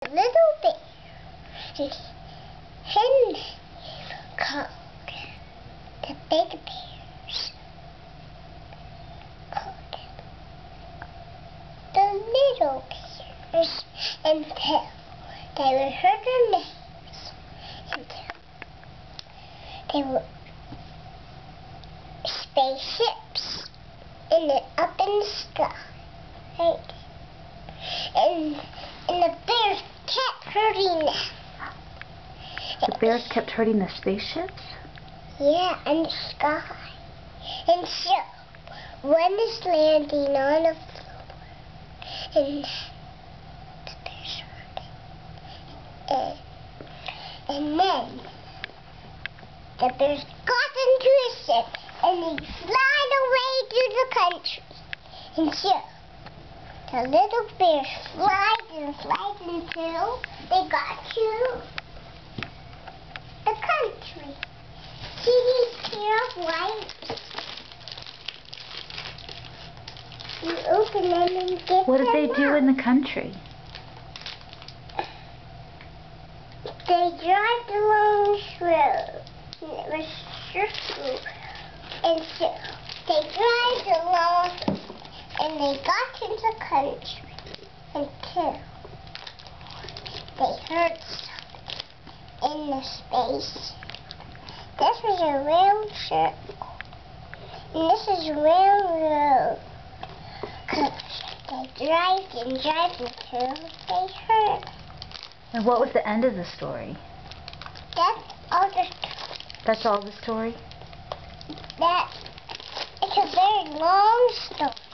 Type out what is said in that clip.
A little bear and called the big bears called the little bears until they were heard their names, until they were spaceships up in the sky, right? And the bears kept hurting them. The bears kept hurting the spaceships? Yeah, in the sky. And so, one is landing on the floor, and the bears hurting. And then, the bears got into a ship, and they fly away to the country. And so, the little bears flied until they got to the country. See these pair of lights? You open them and get What did they do in the country? They drive along this road. And it was circle. And so they drive along and they got into the country until they heard something in the space. This was a round circle, and this is a round road. They drive until they heard. And what was the end of the story? That's all the That's all the story? It's a very long story.